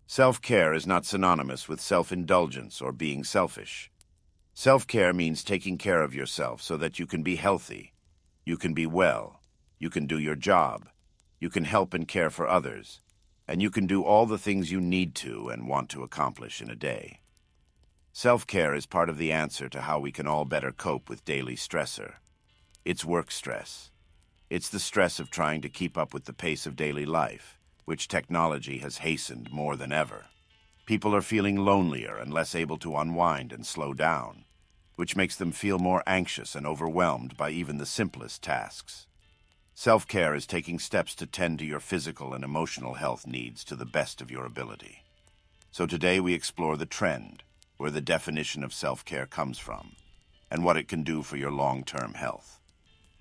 Self-care is not synonymous with self-indulgence or being selfish. Self-care means taking care of yourself so that you can be healthy, you can be well, you can do your job, you can help and care for others, and you can do all the things you need to and want to accomplish in a day. Self-care is part of the answer to how we can all better cope with daily stressor. It's work stress. It's the stress of trying to keep up with the pace of daily life, which technology has hastened more than ever. People are feeling lonelier and less able to unwind and slow down, which makes them feel more anxious and overwhelmed by even the simplest tasks. Self-care is taking steps to tend to your physical and emotional health needs to the best of your ability. So today we explore the trend, where the definition of self-care comes from, and what it can do for your long-term health.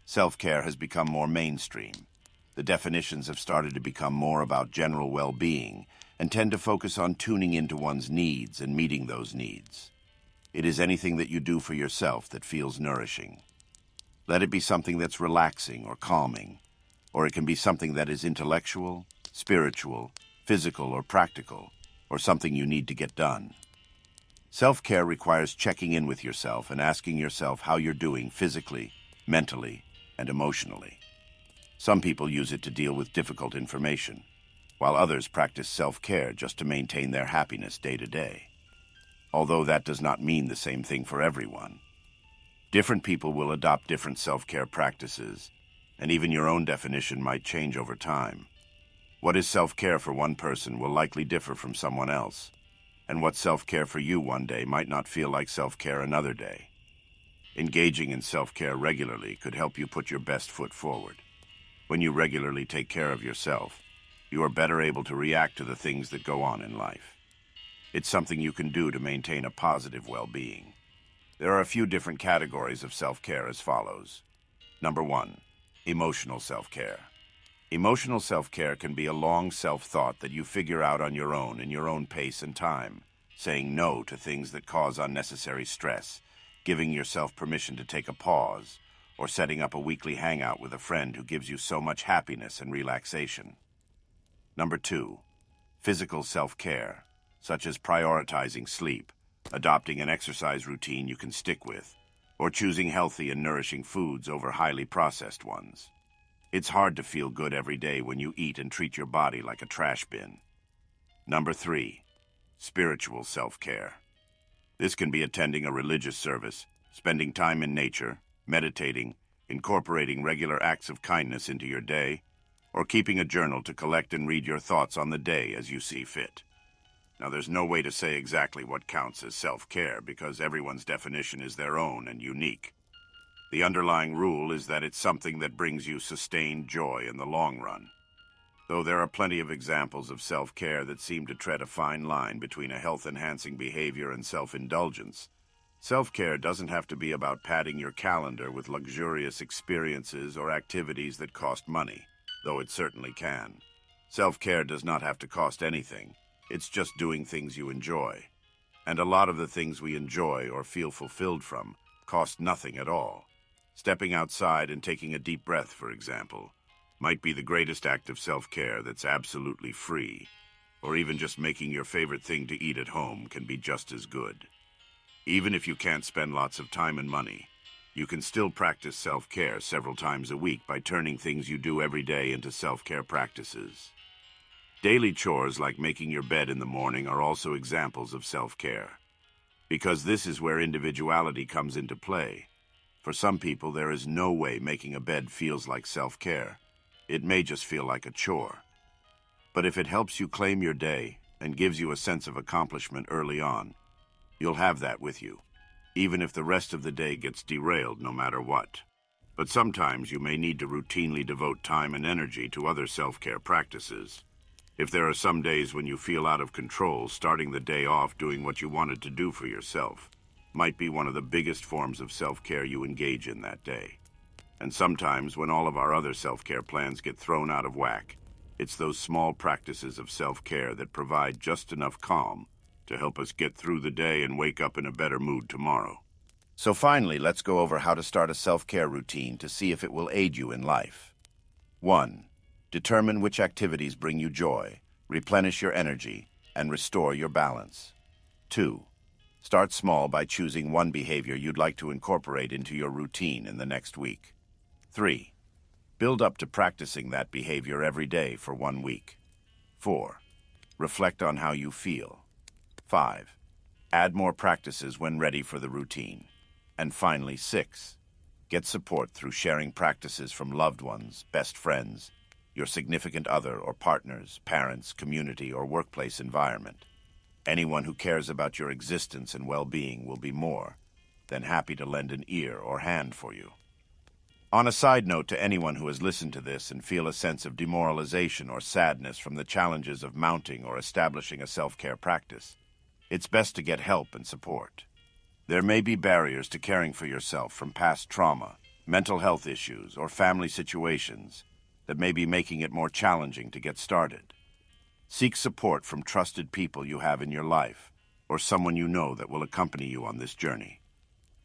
Self-care has become more mainstream. The definitions have started to become more about general well-being and tend to focus on tuning into one's needs and meeting those needs. It is anything that you do for yourself that feels nourishing. Let it be something that's relaxing or calming, or it can be something that is intellectual, spiritual, physical, or practical, or something you need to get done. Self-care requires checking in with yourself and asking yourself how you're doing physically, mentally, and emotionally. Some people use it to deal with difficult information, while others practice self-care just to maintain their happiness day to day. Although that does not mean the same thing for everyone. Different people will adopt different self-care practices, and even your own definition might change over time. What is self-care for one person will likely differ from someone else, and what self-care for you one day might not feel like self-care another day. Engaging in self-care regularly could help you put your best foot forward. When you regularly take care of yourself, you are better able to react to the things that go on in life. It's something you can do to maintain a positive well-being. There are a few different categories of self-care as follows. Number 1, emotional self-care. Emotional self-care can be a long self-thought that you figure out on your own in your own pace and time, saying no to things that cause unnecessary stress, giving yourself permission to take a pause, or setting up a weekly hangout with a friend who gives you so much happiness and relaxation. Number 2, physical self-care, such as prioritizing sleep, adopting an exercise routine you can stick with, or choosing healthy and nourishing foods over highly processed ones. It's hard to feel good every day when you eat and treat your body like a trash bin. Number 3, spiritual self-care. This can be attending a religious service, spending time in nature, meditating, incorporating regular acts of kindness into your day, or keeping a journal to collect and read your thoughts on the day as you see fit. Now, there's no way to say exactly what counts as self-care because everyone's definition is their own and unique. The underlying rule is that it's something that brings you sustained joy in the long run. Though there are plenty of examples of self-care that seem to tread a fine line between a health-enhancing behavior and self-indulgence, self-care doesn't have to be about padding your calendar with luxurious experiences or activities that cost money, though it certainly can. Self-care does not have to cost anything. It's just doing things you enjoy. And a lot of the things we enjoy or feel fulfilled from cost nothing at all. Stepping outside and taking a deep breath, for example, might be the greatest act of self-care that's absolutely free. Or even just making your favorite thing to eat at home can be just as good. Even if you can't spend lots of time and money, you can still practice self-care several times a week by turning things you do every day into self-care practices. Daily chores like making your bed in the morning are also examples of self-care, because this is where individuality comes into play. For some people, there is no way making a bed feels like self-care. It may just feel like a chore. But if it helps you claim your day and gives you a sense of accomplishment early on, you'll have that with you, even if the rest of the day gets derailed no matter what. But sometimes you may need to routinely devote time and energy to other self-care practices. If there are some days when you feel out of control, starting the day off doing what you wanted to do for yourself might be one of the biggest forms of self-care you engage in that day. And sometimes when all of our other self-care plans get thrown out of whack, it's those small practices of self-care that provide just enough calm to help us get through the day and wake up in a better mood tomorrow. So finally, let's go over how to start a self-care routine to see if it will aid you in life. 1. Determine which activities bring you joy, replenish your energy, and restore your balance. 2. Start small by choosing one behavior you'd like to incorporate into your routine in the next week. 3. Build up to practicing that behavior every day for 1 week. 4. Reflect on how you feel. 5. Add more practices when ready for the routine. And finally, 6. Get support through sharing practices from loved ones, best friends, your significant other or partners, parents, community, or workplace environment. Anyone who cares about your existence and well-being will be more than happy to lend an ear or hand for you. On a side note, to anyone who has listened to this and feel a sense of demoralization or sadness from the challenges of mounting or establishing a self-care practice, it's best to get help and support. There may be barriers to caring for yourself from past trauma, mental health issues, or family situations that may be making it more challenging to get started. Seek support from trusted people you have in your life, or someone you know that will accompany you on this journey.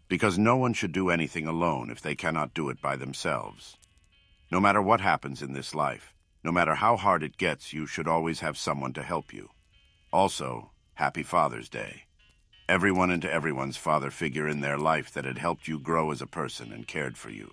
Because no one should do anything alone if they cannot do it by themselves. No matter what happens in this life, no matter how hard it gets, you should always have someone to help you. Also, Happy Father's Day. Everyone and to everyone's father figure in their life that had helped you grow as a person and cared for you.